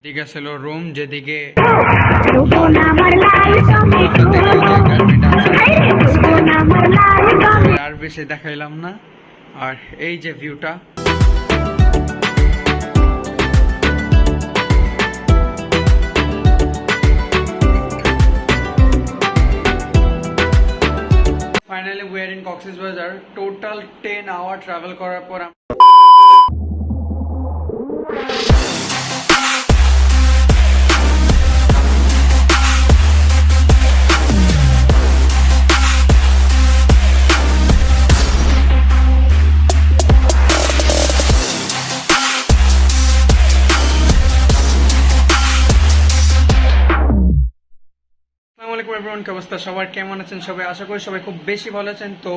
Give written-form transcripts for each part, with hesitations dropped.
দিকে ছিল রুম যেদিকে আর বেশি দেখাইলাম না। আর এই যে ভিউটা finally we are in Cox's Bazar. Total 10 hour travel করার পর অবস্থা সবার কেমন আছেন সবাই? আশা করি সবাই খুব বেশি ভালো আছেন। তো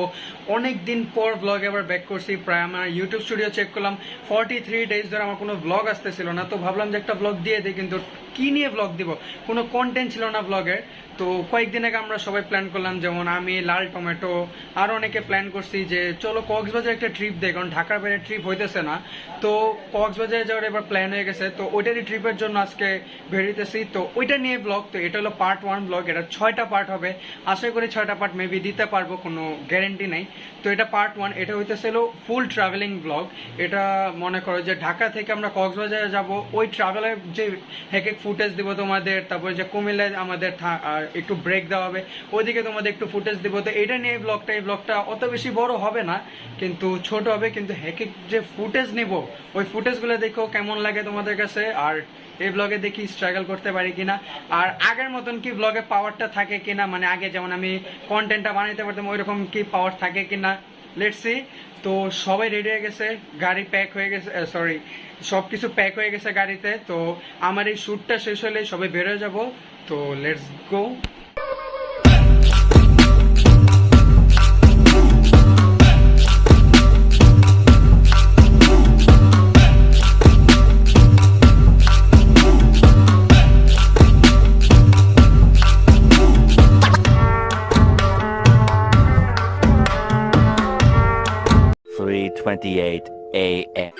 অনেক দিন পর ব্লগ এবার ব্যাক করছি। প্রায় আমার ইউটিউব স্টুডিও চেক করলাম 43 ডেজ ধরে আমার কোনো ব্লগ আসতেছিল না। তো ভাবলাম যে একটা ব্লগ দিয়ে দিই, কিন্তু কি নিয়ে ব্লগ দিব, কোনো কন্টেন্ট ছিল না ব্লগের। তো কয়েকদিন আগে আমরা সবাই প্ল্যান করলাম, যেমন আমি, লাল টমেটো, আর অনেকে প্ল্যান করছি যে চলো কক্সবাজার একটা ট্রিপ দেয়, কারণ ঢাকার বাইরে ট্রিপ হইতেছে না। তো কক্সবাজারে যাওয়ার এবার প্ল্যান হয়ে গেছে। তো ওইটারই ট্রিপের জন্য আজকে বেরিয়েতেছি। তো ওইটা নিয়ে ব্লগ। তো এটা হলো পার্ট 1 ব্লগ। এটা 6টা পার্ট হবে। আশা করি 6টা পার্ট মেবি দিতে পারবো, কোনো গ্যারেন্টি নেই। তো এটা পার্ট 1। এটা হইতেছিল ফুল ট্রাভেলিং ব্লগ। এটা মনে করো যে ঢাকা থেকে আমরা কক্সবাজারে যাব, ওই ট্রাভেলের যে এক এক ফুটেজ দিব তোমাদের। তারপরে যে কুমিল্লায় আমাদের একটু ব্রেক দেওয়া হবে, ওইদিকে তোমাদের একটু ফুটেজ দিব। তো এটা নিয়ে এই ব্লগটা অত বেশি বড় হবে না, কিন্তু ছোট হবে। কিন্তু এক এক যে ফুটেজ নিব, ওই ফুটেজগুলো দেখো কেমন লাগে তোমাদের কাছে। আর এই ব্লগে দেখি স্ট্রাগল করতে পারি কিনা, আর আগের মতন কি ব্লগে পাওয়ারটা থাকে কিনা, মানে আগে যেমন আমি কন্টেন্টটা বানাইতে পারতাম ওই রকম কি পাওয়ার থাকে কিনা, লেটস সি। তো সবাই রেডি হয়ে গেছে, গাড়ি প্যাক হয়ে গেছে, সরি সব কিছু প্যাক হয়ে গেছে গাড়িতে। তো আমার এই শ্যুটটা শেষ হলে সবাই বেরোয় যাব। তো লেটস গো। .28 a.m.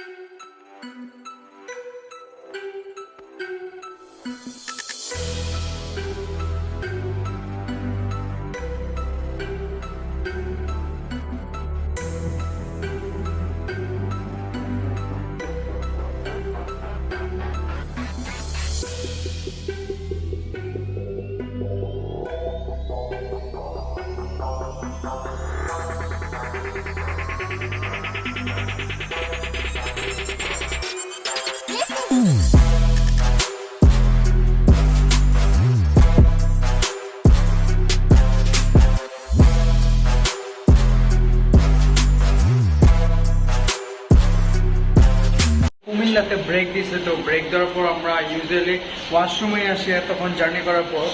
কুমিল্লাতে ব্রেক দিছে। তো ব্রেক দেওয়ার পর আমরা ইউজুয়ালি ওয়াশরুমে আসি তখন জার্নি করার পর।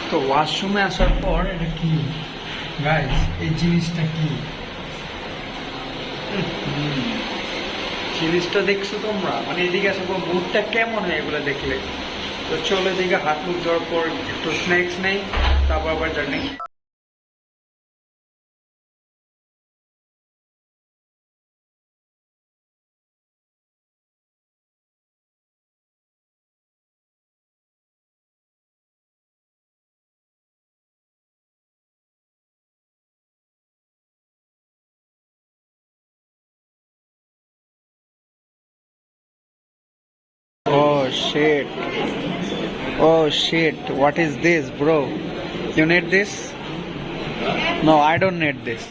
তো ওয়াশরুমে আসার পর এটা কি গাইস, এই জিনিসটা কি জিনিসটা দেখছো তোমরা? মানে এদিকে আসার পর মুডটা কেমন হয় এগুলো দেখলে। তো চলো এদিকে হাত মুখ দেওয়ার পর একটু স্ন্যাক্স নেই, তারপর আবার journey. Oh shit. Oh shit. What is this, bro? You need this? No, I don't need this.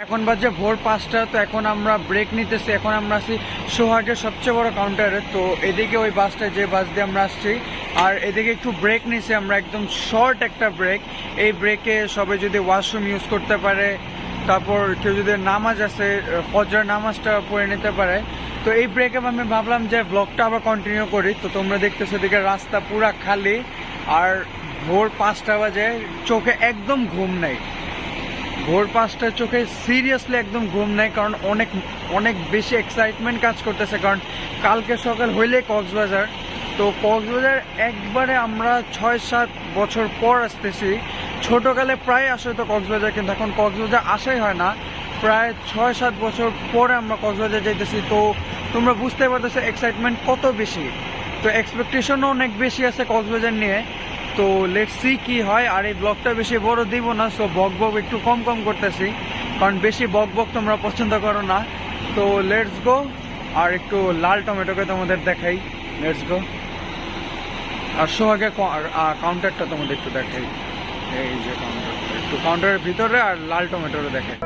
এখন বাজে ভোর 5টা। তো এখন আমরা ব্রেক নিতেছি। এখন আমরা আছি সোহাগের সবচেয়ে বড় কাউন্টারে। তো এদিকে ওই বাসটা, যে বাস দিয়ে আমরা আসছি, আর এদিকে একটু ব্রেক নিছি আমরা, একদম শর্ট একটা ব্রেক। এই ব্রেকে সবাই যদি ওয়াশরুম ইউজ করতে পারে, তারপর কেউ যদি নামাজ আছে ফজর নামাজটা পড়ে নিতে পারে। তো এই ব্রেকে আমি ভাবলাম যে ব্লগটা আবার কন্টিনিউ করি। তো তোমরা দেখতেছো এদিকে রাস্তা পুরা খালি, আর ভোর 5টা বাজে, চোখে একদম ঘুম নেই। ভোর 5টায় চোখে সিরিয়াসলি একদম ঘুম নেই, কারণ অনেক অনেক বেশি এক্সাইটমেন্ট কাজ করতেছে। কারণ কালকে সকাল হইলে কক্সবাজার, তো কক্সবাজার একবারে আমরা 6-7 বছর পর আসতেছি। ছোটোকালে প্রায় আসে তো কক্সবাজার, কিন্তু এখন কক্সবাজার আসাই হয় না। প্রায় 6-7 বছর পরে আমরা কক্সবাজার যাইতেছি, তো তোমরা বুঝতে পারতেছো এক্সাইটমেন্ট কত বেশি। তো এক্সপেকটেশনও অনেক বেশি আছে কক্সবাজার নিয়ে। তো লেটস সি কি হয়। আর এই ব্লগটা বেশি বড় দিব না, সো বক বক একটু কম কম করতেছি, কারণ বেশি বক বক তোমরা পছন্দ করো না। তো লেটস গো। আর একটু লাল টমেটোকে তোমাদের দেখাই, লেটস গো। আর সোহাগে কাউন্টারটা তোমাদের একটু দেখাই, এই যে কাউন্টার, একটু কাউন্টারের ভিতরে আর লাল টমেটোরে দেখাই।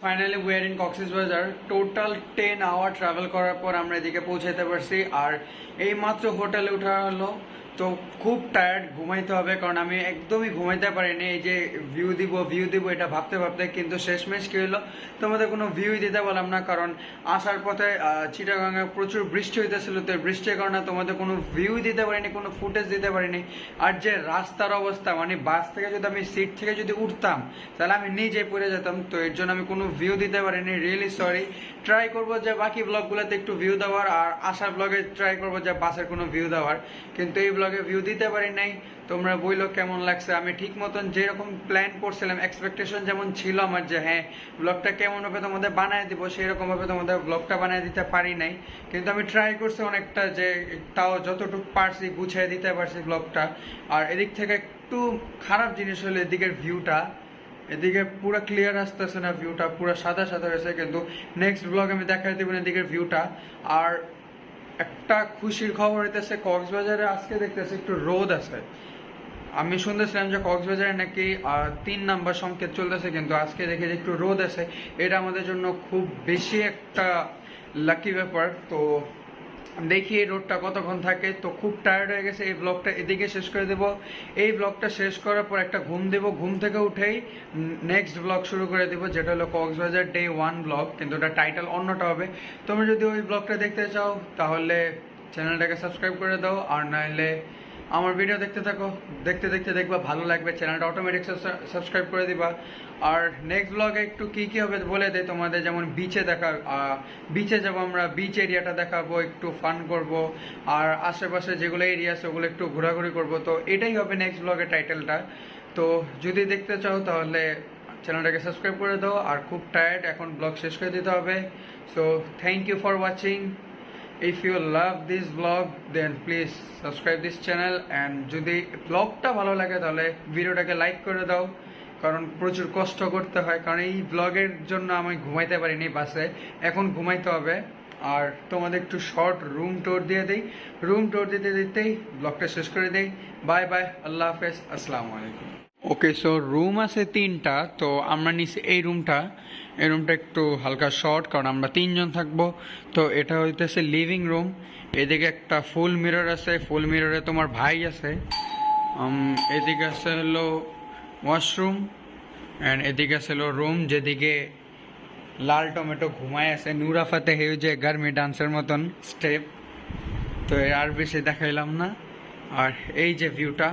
Finally we are in Cox's Bazar. Total 10 hour travel করার পর আমরা এদিকে পৌঁছাতে পারছি। আর এই মাত্র হোটেলে ওঠা হলো, তো খুব টায়ার্ড, ঘুমাইতে হবে, কারণ আমি একদমই ঘুমাইতে পারিনি। এই যে ভিউ দিব এটা ভাবতে ভাবতে কিন্তু শেষমেশ কি হলো, তোমাদের কোনো ভিউই দিতে পারলাম না, কারণ আসার পথে চিটাগাঙে প্রচুর বৃষ্টি হইতেছিল। তো বৃষ্টির কারণে তোমাদের কোনো ভিউ দিতে পারিনি, কোনো ফুটেজ দিতে পারিনি। আর যে রাস্তার অবস্থা, মানে বাস থেকে যদি আমি সিট থেকে যদি উঠতাম তাহলে আমি নিজে পড়ে যেতাম। তো এর জন্য আমি কোনো ভিউ দিতে পারিনি, রিয়েলি সরি। ট্রাই করবো যে বাকি ব্লগগুলোতে একটু ভিউ দেওয়ার, আর আসার ব্লগে ট্রাই করবো যে বাসের কোনো ভিউ দেওয়ার, কিন্তু এই ব্লগে ভিউ দিতে পারি নাই। তোমরা বইলো কেমন লাগছে। আমি ঠিক মতন যেরকম প্ল্যান করছিলাম, এক্সপেকটেশন যেমন ছিল আমার, যে হ্যাঁ ব্লগটা কেমন হবে তোমাদের বানায় দিব, সেই রকম ভাবে তোমাদের ব্লগটা বানিয়ে দিতে পারি নাই। কিন্তু আমি ট্রাই করছি অনেকটা, যে তাও যতটুকু পারছি গুছিয়ে দিতে পারছি ব্লগটা। আর এদিক থেকে একটু খারাপ জিনিস হলো এদিকের ভিউটা, এদিকে পুরো ক্লিয়ার আসতেছে না, ভিউটা পুরো সাদা সাদা হয়েছে। কিন্তু নেক্সট ব্লগ আমি দেখাই দেবো এদিকের ভিউটা। আর একটা খুশির খবর হইতেছে, কক্সবাজারে আজকে দেখতেছি একটু রোদ আছে। আমি শুনতেছিলাম যে কক্সবাজারে নাকি 3 নাম্বার সংকেত চলতেছে, কিন্তু আজকে দেখে যে একটু রোদ আছে, এটা আমাদের জন্য খুব বেশি একটা লাকি ব্যাপার। তো দেখি এই রোডটা কতক্ষণ থাকে। তো খুব টায়ার্ড হয়ে গেছে, এই ব্লগটা এদিকে শেষ করে দেব। এই ব্লগটা শেষ করার পর একটা ঘুম দেব, ঘুম থেকে উঠেই নেক্সট ব্লগ শুরু করে দেবো, যেটা হলো কক্সবাজার ডে 1 ব্লগ, কিন্তু ওটা টাইটেল অন্যটা হবে। তোমরা যদি ওই ব্লগটা দেখতে চাও তাহলে চ্যানেলটাকে সাবস্ক্রাইব করে দাও, আর নাহলে আমার ভিডিও দেখতে থাকো, দেখতে দেখতে দেখবা ভালো লাগবে, চ্যানেলটা অটোমেটিক সাবস্ক্রাইব করে দিবা। আর নেক্সট ব্লগে একটু কী কী হবে বলে দেয় তোমাদের, যেমন বিচে বিচে যাবো আমরা, বিচ এরিয়াটা দেখাবো, একটু ফান করব, আর আশেপাশে যেগুলো এরিয়া আছে ওগুলো একটু ঘোরাঘুরি করব। তো এটাই হবে নেক্সট ব্লগের টাইটেলটা। তো যদি দেখতে চাও তাহলে চ্যানেলটাকে সাবস্ক্রাইব করে দাও। আর খুব টায়ার্ড, এখন ব্লগ শেষ করে দিতে হবে। So thank you for watching. If you love this blog then please subscribe this channel and যদি ব্লগটা ভালো লাগে তাহলে ভিডিওটাকে লাইক করে দাও, কারণ প্রচুর কষ্ট করতে হয়, কারণ এই ব্লগের জন্য আমি ঘুমাইতে পারিনি বাসে, এখন ঘুমাইতে হবে। আর তোমাদের একটু শর্ট রুম ট্যুর দিয়ে দিই, রুম ট্যুর দিতে দিতেই ব্লগটা শেষ করে দিই। বাই বাই, আল্লাহ হাফেজ, আসসালামু আলাইকুম। ওকে, সো রুম আছে 3টা, তো আমরা নিছি এই রুমটা একটু হালকা শর্ট, কারণ আমরা 3জন থাকবো। তো এটা হইতেছে লিভিং রুম, এদিকে একটা ফুল মিরর আছে, ফুল মিররে তোমার ভাই আছে, এদিকে আছে হলো ওয়াশরুম, অ্যান্ড এদিকে আছে হলো রুম যেদিকে লাল টমেটো ঘুমায় আছে, নুরা ফাতে হেউ যে গার্মি ডান্সের মতন স্টেপ। তো আর বেশি দেখাইলাম না। আর এই যে ভিউটা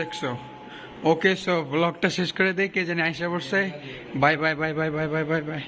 দেখছো? ওকে, সো ব্লগটা শেষ করে দেই, কে জানি আইসা পড়ছে। Bye bye bye bye bye bye bye bye.